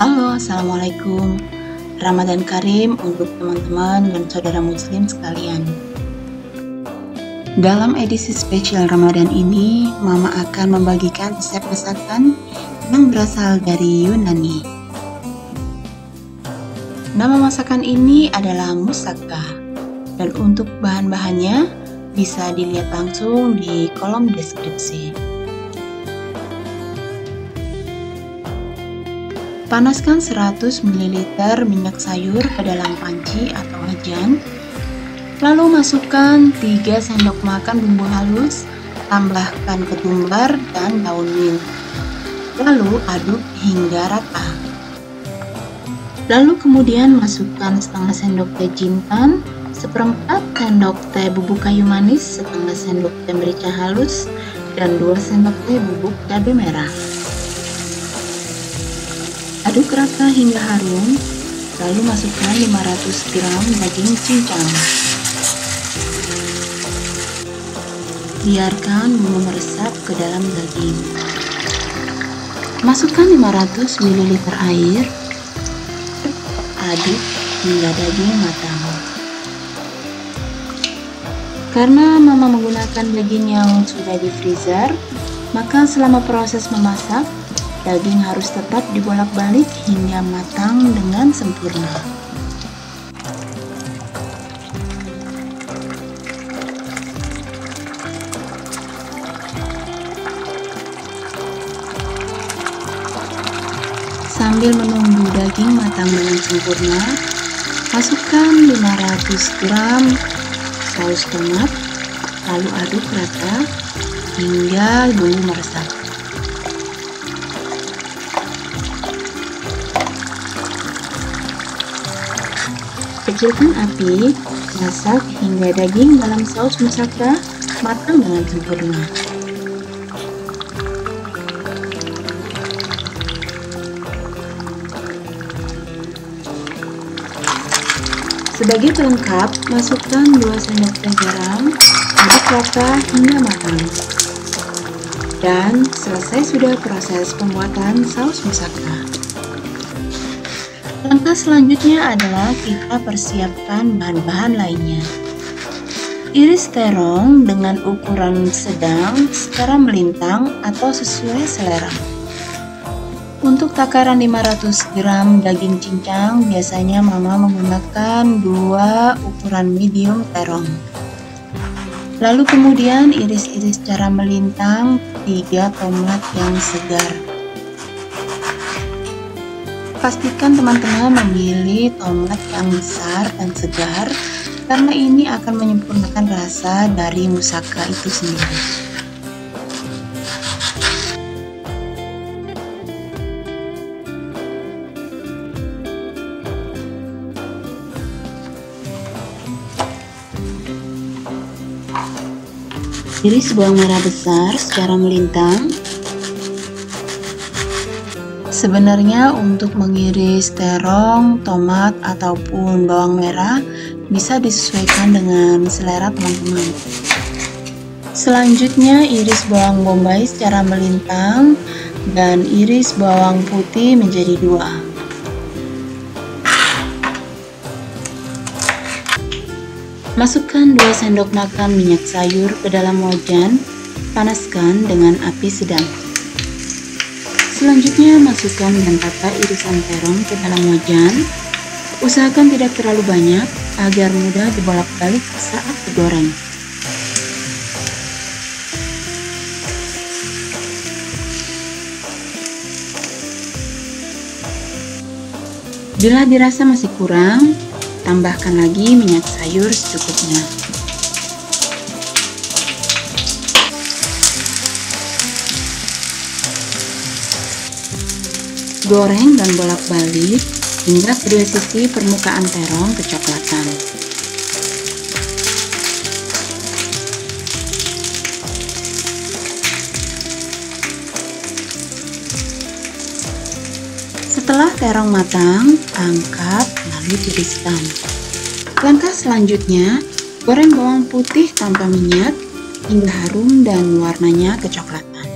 Halo, Assalamualaikum. Ramadan Karim untuk teman-teman dan saudara muslim sekalian. Dalam edisi spesial Ramadan ini, Mama akan membagikan resep masakan yang berasal dari Yunani. Nama masakan ini adalah moussaka, dan untuk bahan-bahannya bisa dilihat langsung di kolom deskripsi. Panaskan 100 ml minyak sayur ke dalam panci atau wajan. Lalu masukkan 3 sendok makan bumbu halus, tambahkan ketumbar dan daun mint. Lalu aduk hingga rata. Lalu kemudian masukkan setengah sendok teh jintan, seperempat sendok teh bubuk kayu manis, setengah sendok teh merica halus, dan 2 sendok teh bubuk cabai merah. Aduk rata hingga harum, lalu masukkan 500 gram daging cincang. Biarkan bumbu meresap ke dalam daging. Masukkan 500 ml air. Aduk hingga daging matang. Karena Mama menggunakan daging yang sudah di freezer, maka selama proses memasak, daging harus tetap dibolak-balik hingga matang dengan sempurna. Sambil menunggu daging matang dengan sempurna, masukkan 500 gram saus tomat, lalu aduk rata hingga bumbu meresap. Kecilkan api, masak hingga daging dalam saus moussaka matang dengan sempurna. Sebagai pelengkap, masukkan 2 sendok teh garam, aduk rata hingga matang. Dan selesai sudah proses pembuatan saus moussaka. Langkah selanjutnya adalah kita persiapkan bahan-bahan lainnya. Iris terong dengan ukuran sedang secara melintang atau sesuai selera. Untuk takaran 500 gram daging cincang, biasanya Mama menggunakan 2 ukuran medium terong. Lalu kemudian iris-iris secara melintang 3 tomat yang segar. Pastikan teman-teman memilih tomat yang besar dan segar, karena ini akan menyempurnakan rasa dari moussaka itu sendiri. Iris bawang merah besar secara melintang. Sebenarnya untuk mengiris terong, tomat, ataupun bawang merah bisa disesuaikan dengan selera teman-teman. Selanjutnya iris bawang bombay secara melintang dan iris bawang putih menjadi 2. Masukkan 2 sendok makan minyak sayur ke dalam wajan, panaskan dengan api sedang. Selanjutnya masukkan dan tata irisan terong ke dalam wajan. Usahakan tidak terlalu banyak agar mudah dibolak-balik saat digoreng. Bila dirasa masih kurang, tambahkan lagi minyak sayur secukupnya. Goreng dan bolak-balik hingga kedua sisi permukaan terong kecoklatan. Setelah terong matang, angkat lalu tiriskan. Langkah selanjutnya, goreng bawang putih tanpa minyak hingga harum dan warnanya kecoklatan.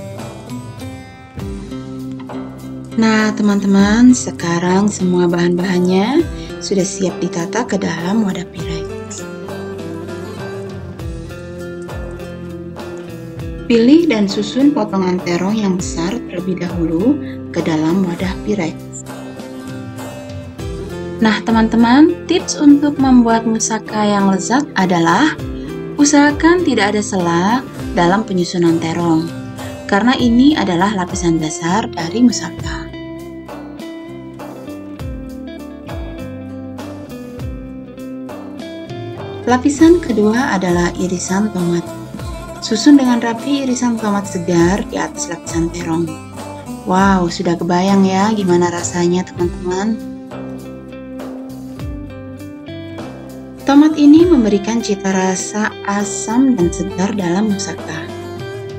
Nah, teman-teman, sekarang semua bahan-bahannya sudah siap ditata ke dalam wadah Pyrex. Pilih dan susun potongan terong yang besar terlebih dahulu ke dalam wadah Pyrex. Nah, teman-teman, tips untuk membuat moussaka yang lezat adalah usahakan tidak ada celah dalam penyusunan terong, karena ini adalah lapisan dasar dari moussaka. Lapisan kedua adalah irisan tomat. Susun dengan rapi irisan tomat segar di atas lapisan terong. Wow, sudah kebayang ya gimana rasanya, teman-teman? Tomat ini memberikan cita rasa asam dan segar dalam moussaka.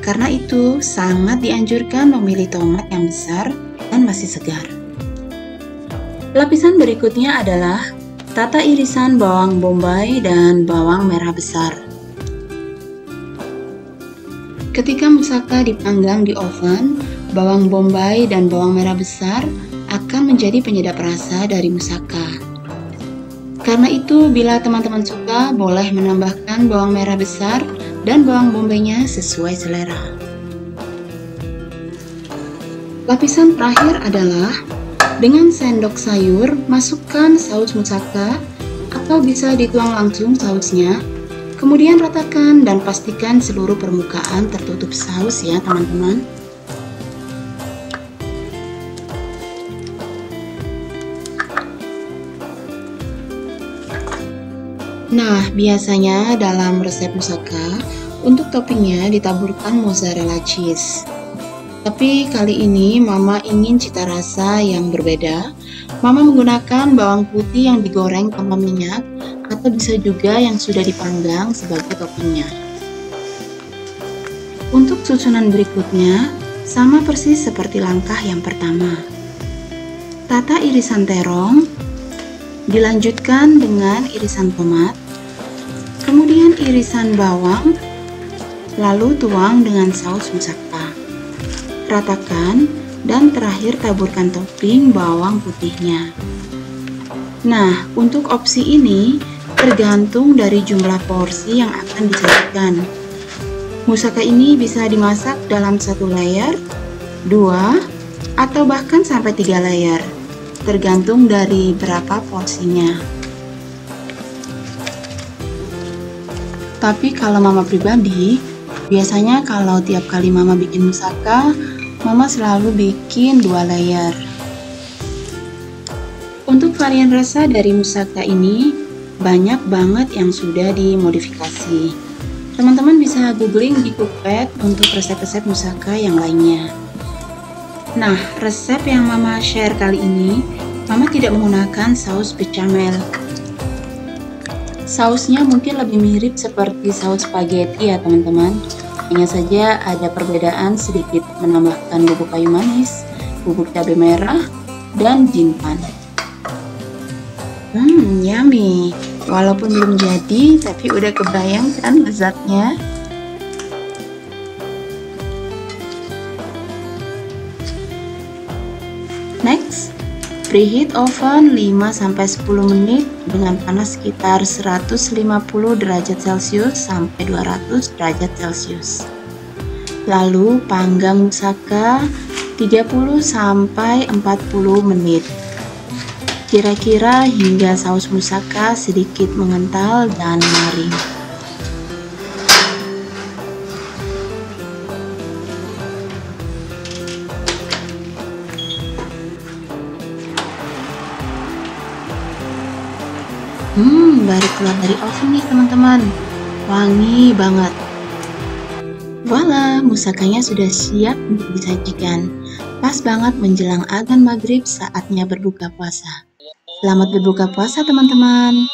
Karena itu, sangat dianjurkan memilih tomat yang besar dan masih segar. Lapisan berikutnya adalah tata irisan bawang bombay dan bawang merah besar. Ketika moussaka dipanggang di oven, bawang bombay dan bawang merah besar akan menjadi penyedap rasa dari moussaka. Karena itu, bila teman-teman suka, boleh menambahkan bawang merah besar dan bawang bombaynya sesuai selera. Lapisan terakhir adalah dengan sendok sayur, masukkan saus moussaka atau bisa dituang langsung sausnya. Kemudian ratakan dan pastikan seluruh permukaan tertutup saus ya, teman-teman. Nah, biasanya dalam resep moussaka, untuk toppingnya ditaburkan mozzarella cheese. Tapi kali ini Mama ingin cita rasa yang berbeda. Mama menggunakan bawang putih yang digoreng tanpa minyak, atau bisa juga yang sudah dipanggang sebagai toppingnya. Untuk susunan berikutnya, sama persis seperti langkah yang pertama. Tata irisan terong, dilanjutkan dengan irisan tomat, kemudian irisan bawang, lalu tuang dengan saus moussaka. Ratakan dan terakhir taburkan topping bawang putihnya. Nah, untuk opsi ini tergantung dari jumlah porsi yang akan disajikan. Moussaka ini bisa dimasak dalam 1 layer, 2, atau bahkan sampai 3 layer, tergantung dari berapa porsinya. Tapi kalau Mama pribadi, biasanya kalau tiap kali Mama bikin moussaka, Mama selalu bikin 2 layer. Untuk varian rasa dari moussaka ini, banyak banget yang sudah dimodifikasi. Teman-teman bisa googling di Cookpad untuk resep-resep moussaka yang lainnya. Nah, resep yang Mama share kali ini, Mama tidak menggunakan saus bechamel. Sausnya mungkin lebih mirip seperti saus spaghetti ya teman-teman. Hanya saja ada perbedaan sedikit menambahkan bubuk kayu manis, bubuk cabai merah, dan jintan. Yummy. Walaupun belum jadi, tapi udah kebayang kan lezatnya. Next, preheat oven 5-10 menit dengan panas sekitar 150 derajat Celcius sampai 200 derajat Celcius. Lalu panggang moussaka 30-40 menit. Kira-kira hingga saus moussaka sedikit mengental dan mengering. Baru keluar dari oven nih teman-teman. Wangi banget. Voila, moussakanya sudah siap untuk disajikan. Pas banget menjelang adzan maghrib saatnya berbuka puasa. Selamat berbuka puasa teman-teman.